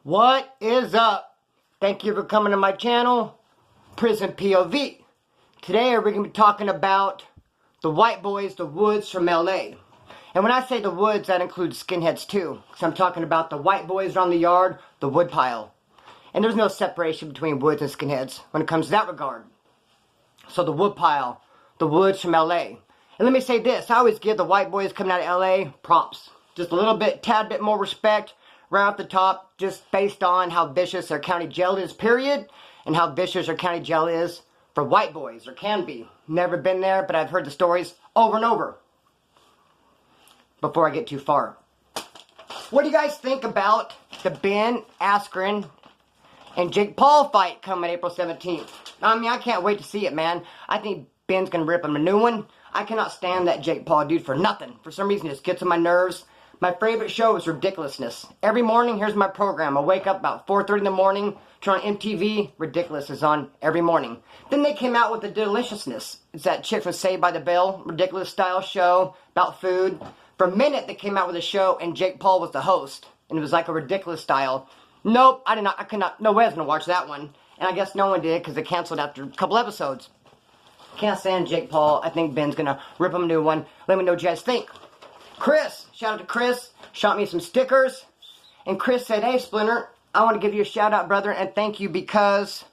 What is up? Thank you for coming to my channel, Prison POV. Today we're going to be talking about the white boys, the Woods from LA. And when I say the Woods, that includes Skinheads too. Because I'm talking about the white boys around the yard, the wood pile. And there's no separation between Woods and Skinheads when it comes to that regard. So the wood pile, the Woods from LA. And let me say this, I always give the white boys coming out of LA props. Just a little bit, tad bit more respect. Right off the top, just based on how vicious their county jail is, period, and how vicious their county jail is for white boys, or can be. Never been there, but I've heard the stories over and over. Before I get too far, what do you guys think about the Ben Askren and Jake Paul fight coming April 17th? I mean, I can't wait to see it, man. I think Ben's gonna rip him a new one. I cannot stand that Jake Paul dude for nothing. For some reason, it just gets on my nerves. My favorite show is Ridiculousness. Every morning, here's my program. I wake up about 4:30 in the morning, turn on MTV, Ridiculous is on every morning. Then they came out with the Deliciousness. It's that chick from Saved by the Bell, Ridiculous style show about food. For a minute, they came out with a show and Jake Paul was the host. And it was like a Ridiculous style. Nope, I could not, no way I was going to watch that one. And I guess no one did because they canceled after a couple episodes. Can't stand Jake Paul. I think Ben's going to rip him a new one. Let me know what you guys think. Chris, shout out to Chris, shot me some stickers, and Chris said, hey Splinter, I want to give you a shout out, brother, and thank you because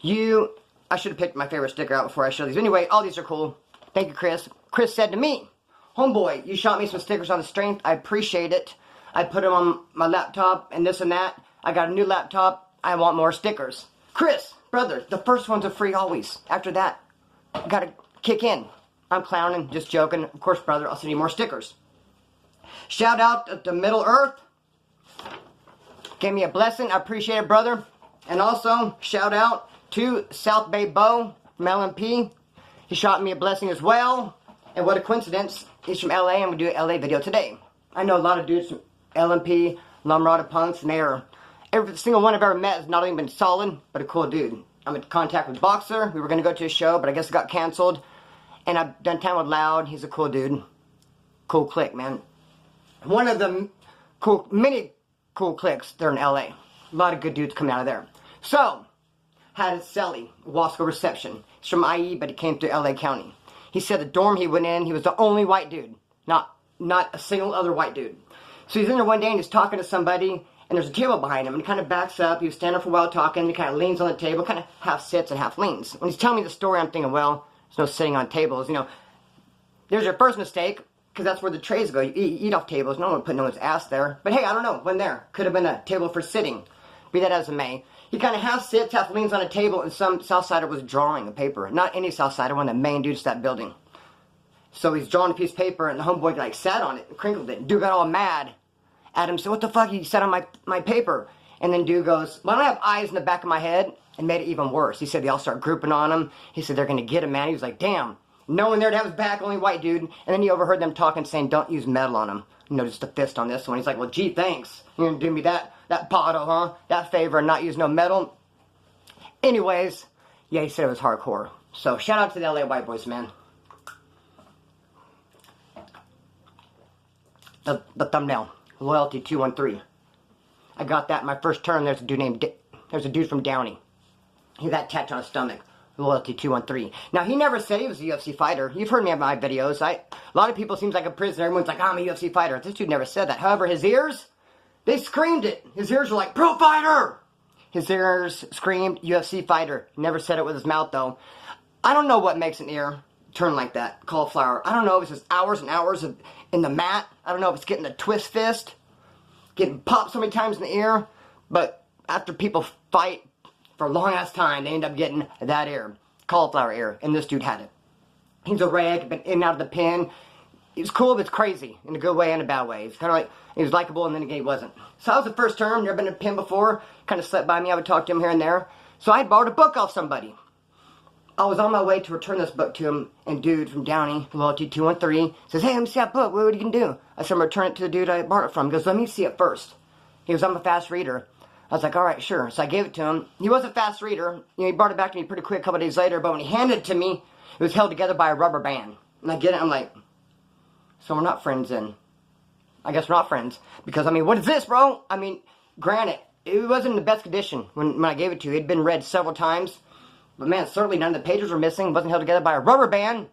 I should have picked my favorite sticker out before I show these. Anyway, all these are cool. Thank you, Chris. Chris said to me, homeboy, you shot me some stickers on the strength, I appreciate it. I put them on my laptop and this and that. I got a new laptop, I want more stickers. Chris, brother, the first ones are free always. After that, you gotta kick in. I'm clowning, just joking. Of course, brother, I'll send you more stickers. Shout out to Middle Earth. Gave me a blessing. I appreciate it, brother. And also, shout out to South Bay Bo from LMP. He shot me a blessing as well. And what a coincidence. He's from LA, and I'm going to do an LA video today. I know a lot of dudes from LMP, Lumrada Punks, and every single one I've ever met has not only been solid, but a cool dude. I'm in contact with Boxer. We were going to go to a show, but I guess it got canceled. And I've done time with Loud. He's a cool dude. Cool clique, man. One of the many cool cliques, they're in LA. A lot of good dudes coming out of there. So, had Selly, Wasco Reception. He's from IE, but he came through LA County. He said the dorm he went in, he was the only white dude. Not a single other white dude. So he's in there one day and he's talking to somebody, and there's a table behind him, and he kind of backs up. He was standing for a while talking, he kind of leans on the table, kind of half sits and half leans. When he's telling me the story, I'm thinking, well, there's no sitting on tables, you know. There's your first mistake, because that's where the trays go. You eat off tables. No one put no one's ass there. But hey, I don't know. When there. Could have been a table for sitting. Be that as it may. He kind of half sits, half leans on a table, and some Southsider was drawing a paper. Not any Southsider, one of the main dudes to that building. So he's drawing a piece of paper, and the homeboy like sat on it and crinkled it. Dude got all mad at him. So what the fuck? You sat on my paper. And then dude goes, well, I don't have eyes in the back of my head. And made it even worse. He said they all start grouping on him. He said they're going to get him, man. He was like, damn. No one there to have his back, only white dude. And then he overheard them talking, saying, don't use metal on him. You know, just a fist on this one. He's like, well, gee, thanks. You're going to do me that bottle, huh? That favor and not use no metal. Anyways, yeah, he said it was hardcore. So, shout out to the LA white boys, man. The thumbnail. Loyalty 213. I got that in my first term. There's a dude from Downey. He got tattooed on his stomach. Loyalty 213. Now, he never said he was a UFC fighter. You've heard me in my videos. A lot of people seems like a prisoner. Everyone's like, I'm a UFC fighter. This dude never said that. However, his ears, they screamed it. His ears were like, pro fighter! His ears screamed UFC fighter. Never said it with his mouth, though. I don't know what makes an ear turn like that. Cauliflower. I don't know if it's just hours and hours in the mat. I don't know if it's getting a twist fist. Getting popped so many times in the ear. But after people fight for a long ass time, they end up getting that ear. Cauliflower ear. And this dude had it. He's a rag, been in and out of the pen. He was cool, but it's crazy. In a good way and a bad way. It's kind of like, he was likable and then again he wasn't. So that was the first term. Never been in a pen before. Kind of slept by me. I would talk to him here and there. So I had borrowed a book off somebody. I was on my way to return this book to him. And dude from Downey, Loyalty 213, says, hey, let me see that book. What are you going to do? I said, I'm going to return it to the dude I borrowed it from. He goes, let me see it first. He goes, I'm a fast reader. I was like, all right, sure. So I gave it to him. He was a fast reader. You know, he brought it back to me pretty quick a couple days later. But when he handed it to me, it was held together by a rubber band. And I get it. I'm like, so we're not friends then. I guess we're not friends. Because, I mean, what is this, bro? I mean, Granted, it wasn't in the best condition when I gave it to you. It had been read several times. But man, certainly none of the pages were missing. It wasn't held together by a rubber band.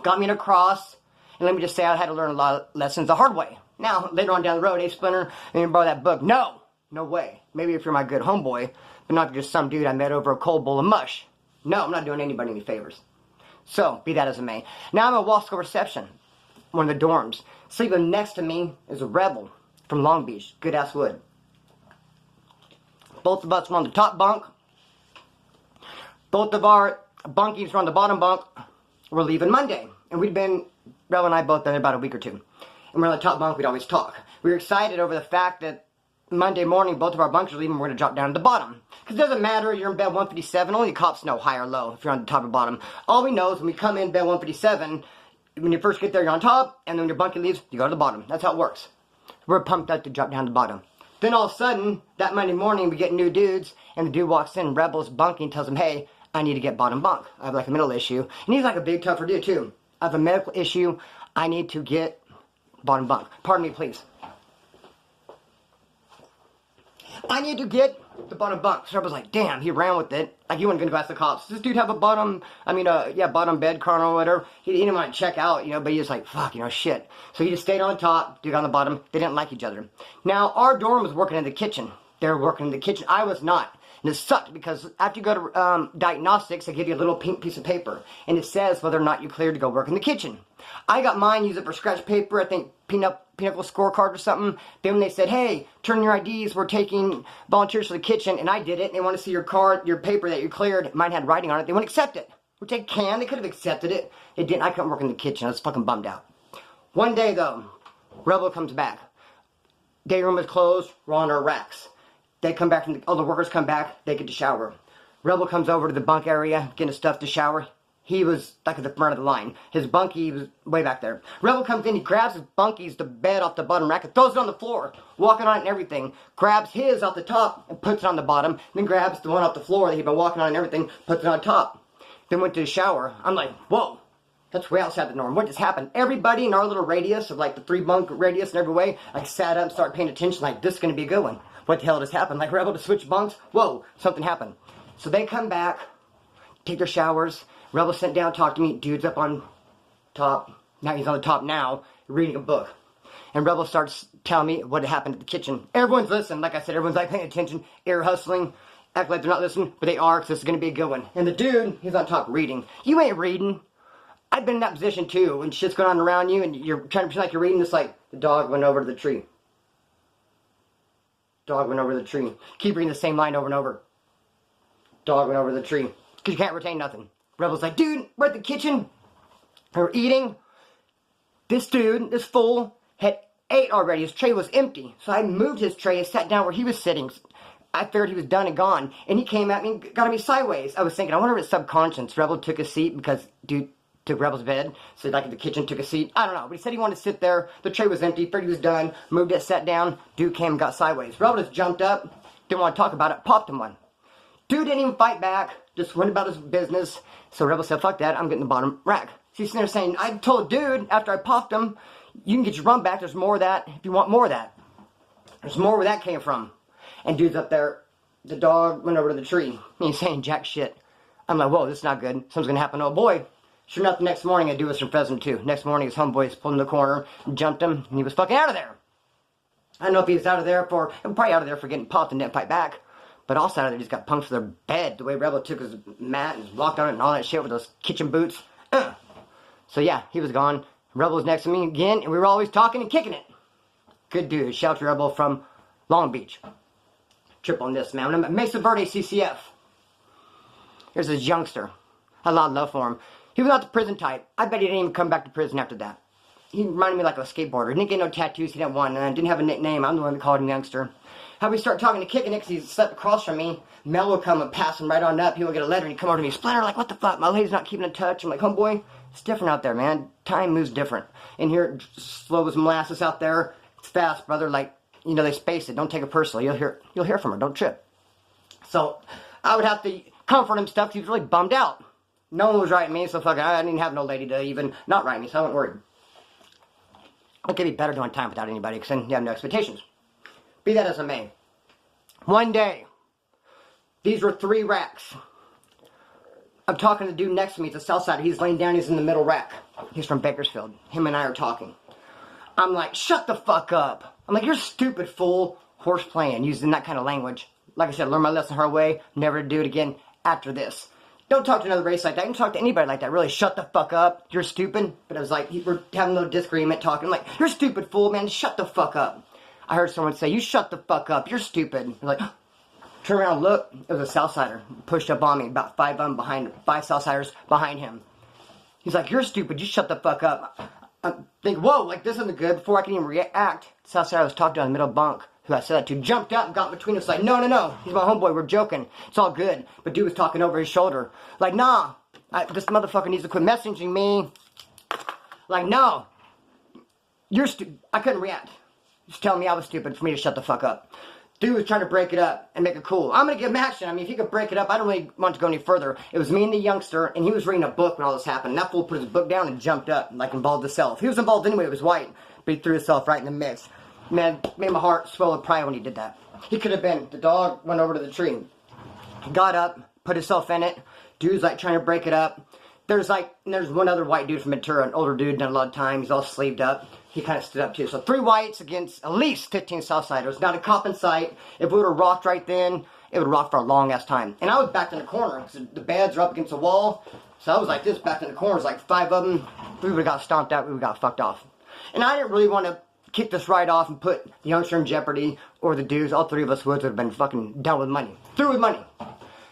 Got me in a cross. And let me just say, I had to learn a lot of lessons the hard way. Now, later on down the road, hey, Splinter, let me borrow that book. No! No way. Maybe if you're my good homeboy, but not just some dude I met over a cold bowl of mush. No, I'm not doing anybody any favors. So, be that as it may. Now I'm at Wasco Reception, one of the dorms. Sleeping next to me is a rebel from Long Beach. Good-ass wood. Both of us were on the top bunk. Both of our bunkies were on the bottom bunk. We're leaving Monday. And we'd been, Rebel and I both been there about a week or two. And we're on the top bunk, we'd always talk. We were excited over the fact that Monday morning, both of our bunks are leaving, we're going to drop down to the bottom. Because it doesn't matter, you're in bed 157, only the cops know high or low if you're on the top or bottom. All we know is when we come in bed 157, when you first get there, you're on top, and then when your bunkie leaves, you go to the bottom. That's how it works. We're pumped up to drop down to the bottom. Then all of a sudden, that Monday morning, we get new dudes, and the dude walks in, Rebel's bunkie, and tells him, hey, I need to get bottom bunk. I have like a mental issue. And he's like a big, tougher dude, too. I have a medical issue. I need to get bottom bunk. Pardon me, please. I need to get the bottom bunk. So I was like, damn, he ran with it. Like, he wasn't going to go ask the cops. Does this dude have a bottom, bottom bed, corner or whatever? He didn't want to check out, but he was like, fuck, shit. So he just stayed on the top, dude on the bottom. They didn't like each other. Now, our dorm was working in the kitchen. They were working in the kitchen. I was not. And it sucked because after you go to diagnostics, they give you a little pink piece of paper. And it says whether or not you're cleared to go work in the kitchen. I got mine, used it for scratch paper, I think Pinnacle scorecard or something. Then when they said, hey, turn your IDs, we're taking volunteers for the kitchen, and I did it, and they want to see your card, your paper that you cleared, mine had writing on it, they wouldn't accept it. Which they could have accepted it. They didn't. I couldn't work in the kitchen. I was fucking bummed out. One day, though, Rebel comes back. Day room is closed, we're on our racks. They come back, all the workers come back, they get to shower. Rebel comes over to the bunk area, getting his stuff to shower. He was like at the front of the line. His bunkie was way back there. Rebel comes in, he grabs his bunkies, the bed off the bottom rack, and throws it on the floor, walking on it and everything. Grabs his off the top and puts it on the bottom, then grabs the one off the floor that he'd been walking on and everything, puts it on top. Then went to the shower. I'm like, whoa, that's way outside the norm. What just happened? Everybody in our little radius of like the 3-bunk radius in every way, like sat up and started paying attention, like this is going to be a good one. What the hell just happened? Like Rebel to switch bunks? Whoa, something happened. So they come back, take their showers. Rebel sent down, talked to me. Dude's up on top. Now he's on the top now, reading a book. And Rebel starts telling me what had happened at the kitchen. Everyone's listening. Like I said, everyone's like paying attention, ear hustling, act like they're not listening, but they are, because this is going to be a good one. And the dude, he's on top reading. You ain't reading. I've been in that position too, when shit's going on around you, and you're trying to pretend like you're reading. It's like, the dog went over to the tree. Dog went over the tree. Keep reading the same line over and over. Dog went over the tree. Because you can't retain nothing. Rebel's like, dude, we're at the kitchen. We're eating. This dude, this fool, had ate already. His tray was empty. So I moved his tray and sat down where he was sitting. I figured he was done and gone. And he came at me and got at me sideways. I was thinking, I wonder if it's subconscious. Rebel took a seat because dude took Rebel's bed. So like in the kitchen, took a seat. I don't know. But he said he wanted to sit there. The tray was empty. Figured he was done. Moved it, sat down. Dude came and got sideways. Rebel just jumped up. Didn't want to talk about it. Popped him one. Dude didn't even fight back. Just went about his business. So Rebel said, fuck that. I'm getting the bottom rack. So he's sitting there saying, I told dude after I popped him, you can get your run back. There's more of that if you want more of that. There's more where that came from. And dude's up there. The dog went over to the tree. And he's saying jack shit. I'm like, whoa, this is not good. Something's going to happen. Oh, boy. Sure enough, the next morning, I do was from Fresno, too. Next morning, his homeboys pulled in the corner, jumped him, and he was fucking out of there. I don't know if he was out of there for, probably out of there for getting popped and didn't fight back. But also out of there, just got punked for their bed. The way Rebel took his mat and walked on it and all that shit with those kitchen boots. So yeah, he was gone. Rebel was next to me again, and we were always talking and kicking it. Good dude. Shout to Rebel from Long Beach. Trip on this, man. I'm at Mesa Verde CCF. Here's this youngster. I had a lot of love for him. He was not the prison type. I bet he didn't even come back to prison after that. He reminded me like of a skateboarder. He didn't get no tattoos. He didn't want none. Didn't have a nickname. I'm the one that called him youngster. How we start talking to kicking it because he slept across from me. Mel would come and pass him right on up. He would get a letter and he'd come over to me. Splinter, like, what the fuck? My lady's not keeping in touch. I'm like, homeboy, it's different out there, man. Time moves different. In here, slow as molasses out there. It's fast, brother. Like, they space it. Don't take it personally. You'll hear from her. Don't trip. So I would have to comfort him stuff. He was really bummed out. No one was writing me, so fuck it. I didn't have no lady to even not write me, so I wasn't worried. It could be better doing time without anybody, because then you have no expectations. Be that as it may. One day, these were 3 racks. I'm talking to the dude next to me. It's a south side. He's laying down. He's in the middle rack. He's from Bakersfield. Him and I are talking. I'm like, shut the fuck up. I'm like, you're stupid, fool. Horse playing, using that kind of language. Like I said, learn my lesson her way. Never to do it again after this. Don't talk to another race like that. Don't talk to anybody like that. Really, shut the fuck up. You're stupid. But I was like, we're having a little disagreement talking. I'm like, you're stupid, fool, man. Shut the fuck up. I heard someone say, you shut the fuck up. You're stupid. I'm like, turn around and look. It was a Southsider. Pushed up on me. About 5 of them behind, 5 Southsiders behind him. He's like, you're stupid. You shut the fuck up. I think, whoa, like this isn't good. Before I can even react, Southsider I was talking to on the middle bunk, who I said that to, jumped up and got between us like, no, he's my homeboy, we're joking, it's all good. But dude was talking over his shoulder, like, nah, this motherfucker needs to quit messaging me. Like, no, you're stupid. I couldn't react. Just telling me I was stupid for me to shut the fuck up. Dude was trying to break it up and make it cool. I'm gonna give him action. I mean, if he could break it up, I don't really want to go any further. It was me and the youngster, and he was reading a book when all this happened. And that fool put his book down and jumped up, like involved himself. He was involved anyway, it was white, but he threw himself right in the mix. Man, made my heart swell with pride when he did that. He could have been. The dog went over to the tree. He got up, put himself in it. Dude's like trying to break it up. There's one other white dude from Ventura, an older dude, done a lot of time. He's all sleeved up. He kind of stood up too. So 3 whites against at least 15 Southsiders. Not a cop in sight. If we would have rocked right then, it would have rocked for a long ass time. And I was backed in the corner because the beds are up against the wall. So I was like this, backed in the corners, like 5 of them. We would have got stomped out. We would have got fucked off. And I didn't really want to kick this right off and put the youngster in jeopardy or the dudes. All 3 of us would have been fucking done with money. Through with money.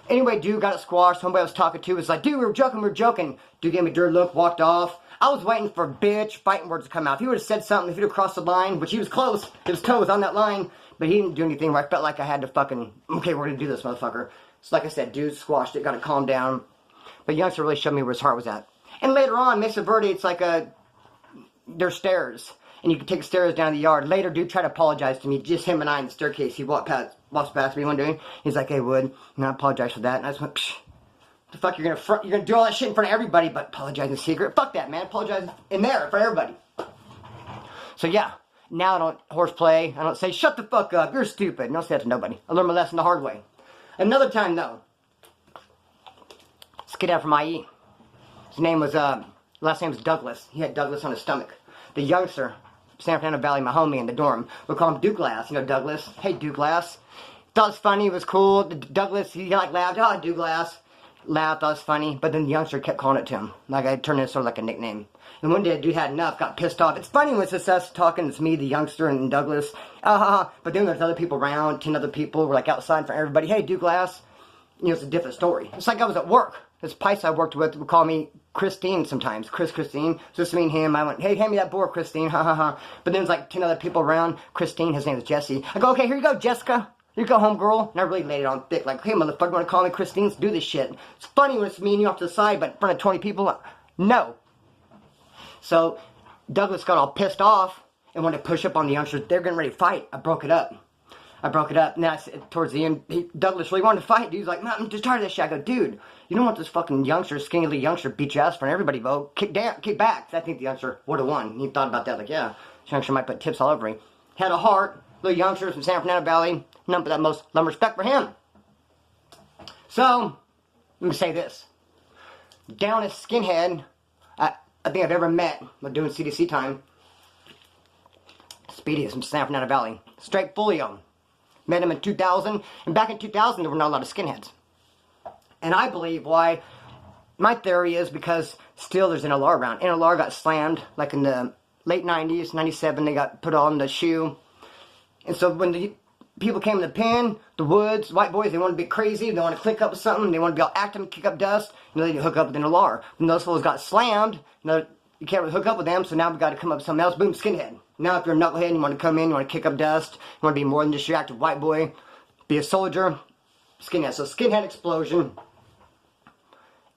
Anyway, dude got it squashed. Somebody I was talking to was like, dude, we were joking. Dude gave me a dirty look, walked off. I was waiting for bitch fighting words to come out. If he would have said something, if he would have crossed the line, which he was close, his toe was on that line, but he didn't do anything where I felt like I had to fucking, okay, we're gonna do this, motherfucker. So like I said, dude squashed it, got to calm down. But youngster really showed me where his heart was at. And later on, Mesa Verde, it's like there's stairs. And you can take stairs down the yard. Later, dude tried to apologize to me. Just him and I in the staircase. He walked past me one day. He's like, hey, Wood, and I apologize for that. And I just went, psh, the fuck, you're gonna do all that shit in front of everybody, but apologize in secret? Fuck that, man. Apologize in there for everybody. So yeah, now I don't horseplay. I don't say, shut the fuck up, you're stupid. I don't say that to nobody. I learned my lesson the hard way. Another time, though, this kid out from IE. His name was, last name was Douglas. He had Douglas on his stomach. The youngster, San Fernando Valley, my homie in the dorm, we'll call him Douglas. You know Douglas? Hey, Douglas. Thought it was funny, it was cool. Douglas, he like laughed, oh, Douglas. Laughed, thought it was funny, but then the youngster kept calling it to him. Like I turned it sort of like a nickname. And one day, the dude had enough, got pissed off. It's funny when it's us talking, it's me, the youngster, and Douglas. But then there's other people around, 10 other people, we're like outside for everybody. Hey, Douglas. You know, it's a different story. It's like I was at work. This Pice I worked with would call me Christine sometimes. Christine. So just me and him. I went, hey, hand me that board, Christine. But then there's like 10 other people around. Christine, his name is Jesse. I go, okay, here you go, Jessica. Here you go, homegirl. And I really laid it on thick. Like, hey, motherfucker, you want to call me Christine? Let's do this shit. It's funny when it's me and you off to the side, but in front of 20 people, no. So Douglas got all pissed off and wanted to push up on the youngsters. They're getting ready to fight. I broke it up. Now, towards the end, Douglas really wanted to fight. Dude's like, man, I'm just tired of this shit. I go, dude, you don't want this fucking youngster, skinny little youngster, beat your ass in front of everybody, Bo. Kick back. I think the youngster would have won. He thought about that, like, yeah, this youngster might put tips all over him. Had a heart, little youngster from San Fernando Valley, none but that most love and respect for him. So, let me say this. Down at Skinhead, I think I've ever met, while doing CDC time, Speedy is from San Fernando Valley. Straight folio. Met him in 2000, and back in 2000 there were not a lot of skinheads. And I believe why, my theory is because still there's NLR around. NLR got slammed, like in the late 90s, 97, they got put on the shoe. And so when the people came in the pen, the woods, white boys, they want to be crazy, they want to click up with something, they want to be all active, kick up dust, they didn't hook up with NLR. When those fools got slammed, you can't really hook up with them, so now we've got to come up with something else, boom, skinhead. Now if you're a knucklehead and you want to come in, you want to kick up dust, you want to be more than just your active white boy, be a soldier, skinhead. So skinhead explosion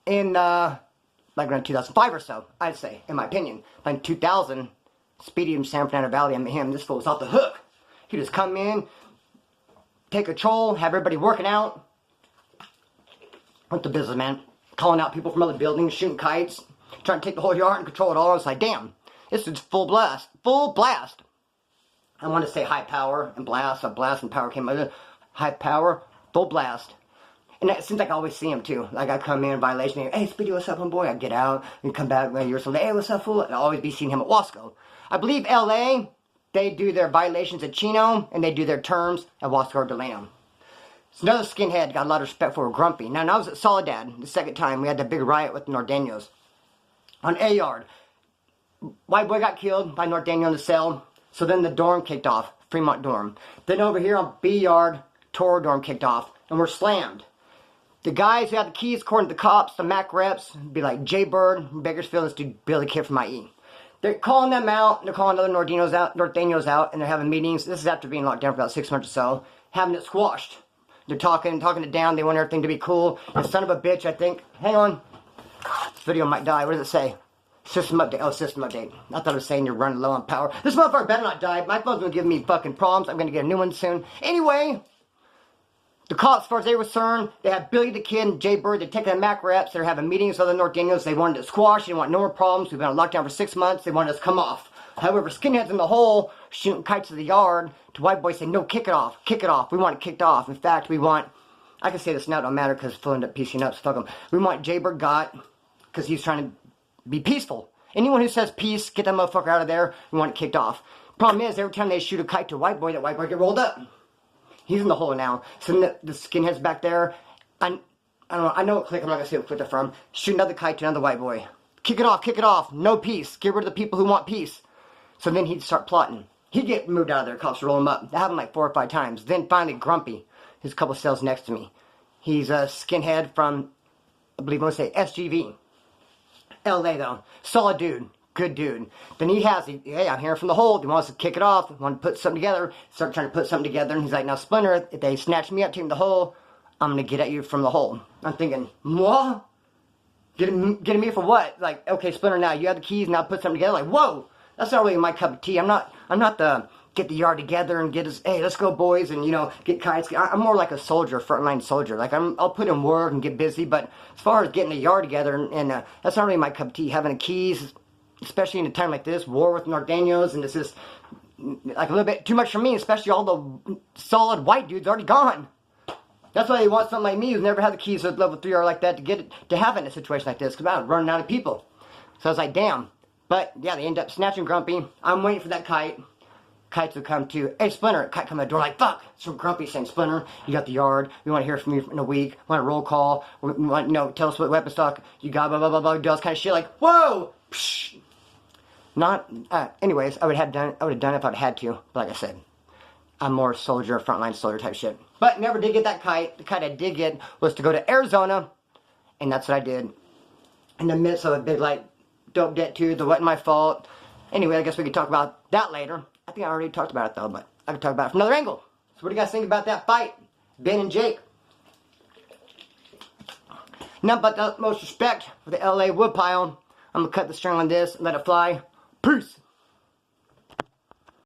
in like around 2005 or so, I'd say, in my opinion. But in 2000, Speedy in San Fernando Valley, I met him, this fool was off the hook. He just come in, take control, have everybody working out. Went to business, man. Calling out people from other buildings, shooting kites, trying to take the whole yard and control it all. I was like, damn. This is full blast. Full blast. I want to say high power and blast. So blast and power came out. high power, full blast. And it seems like I always see him too. Like I come in violation, hey Speedy, what's up, homeboy? I get out and come back a year or so later, hey, what's up, fool? And I'll always be seeing him at Wasco. I believe LA, they do their violations at Chino and they do their terms at Wasco or Delano. It's another skinhead, got a lot of respect for, Grumpy. Now, when I was at Soledad, the second time, we had that big riot with the Norteños. On A Yard, white boy got killed by Norteño in the cell, so then the dorm kicked off, Fremont dorm. Then over here on B Yard, Toro dorm kicked off, and we're slammed. The guys who had the keys, according to the cops, the MAC reps, be like Jay Bird, Bakersfield, and this dude Billy Kid from IE. They're calling them out, they're calling other Norteños out, and they're having meetings. This is after being locked down for about 6 months or so, having it squashed. They're talking it down. They want everything to be cool. And son of a bitch, I think. Hang on. This video might die. What does it say? System update. Oh, system update. I thought it was saying you're running low on power. This motherfucker better not die. My phone's gonna give me fucking problems. I'm gonna get a new one soon. Anyway, the cops, as far as they were concerned, they had Billy the Kid and Jay Bird. They're taking the MAC reps. They're having meetings with the Norteños. They wanted to squash. They didn't want no more problems. We've been on lockdown for 6 months. They wanted us to come off. However, skinheads in the hole shooting kites to the yard. To white boys saying, no, kick it off. Kick it off. We want it kicked off. In fact, we want... I can say this now, it don't matter because he'll end up piecing up, so fuck him. We want Jaybird got, because he's trying to be peaceful. Anyone who says peace, get that motherfucker out of there, we want it kicked off. Problem is, every time they shoot a kite to a white boy, that white boy get rolled up. He's in the hole now. So the skinhead's back there. I don't know, I know what click, I'm not going to say what click they're from. Shoot another kite to another white boy. Kick it off, no peace. Get rid of the people who want peace. So then he'd start plotting. He'd get moved out of there, cops roll him up. That happened like 4 or 5 times. Then finally, Grumpy. His couple cells next to me. He's a skinhead from, I believe I want to say SGV. LA though. Solid dude. Good dude. Then hey, I'm hearing from the hole. He wants to kick it off. He wants to put something together. Start trying to put something together. And he's like, now Splinter, if they snatch me up, take me to the hole, I'm going to get at you from the hole. I'm thinking, what? Getting me for what? Like, okay, Splinter, now you have the keys, now put something together. Like, whoa. That's not really my cup of tea. I'm not the... get the yard together and get us, hey, let's go boys, and, you know, get kites. I'm more like a soldier, frontline soldier. Like, I'll put in work and get busy, but as far as getting the yard together, and that's not really my cup of tea. Having the keys, especially in a time like this, war with Norteños, and this is, like, a little bit too much for me, especially all the solid white dudes already gone. That's why they want something like me who's never had the keys at level 3 or like that to get it, to have it in a situation like this, because I'm running out of people. So I was like, damn. But, yeah, they end up snatching Grumpy. I'm waiting for that kite. Kites will come to, hey Splinter, kite come to the door like, fuck, it's from Grumpy saying, Splinter, you got the yard, we want to hear from you in a week, we want a roll call, we want, you know, tell us what weapon stock you got, blah, blah, blah, blah, does kind of shit, like, whoa, psh. Not, anyways, I would have done it if I'd had to, but like I said, I'm more soldier, frontline soldier type shit, but never did get that kite. The kite I did get was to go to Arizona, and that's what I did, in the midst of a big, like, dope debt too, that wasn't my fault. Anyway, I guess we could talk about that later. I think I already talked about it though, but I can talk about it from another angle. So what do you guys think about that fight? Ben and Jake. Nothing but the utmost respect for the LA woodpile. I'm going to cut the string on this and let it fly. Peace.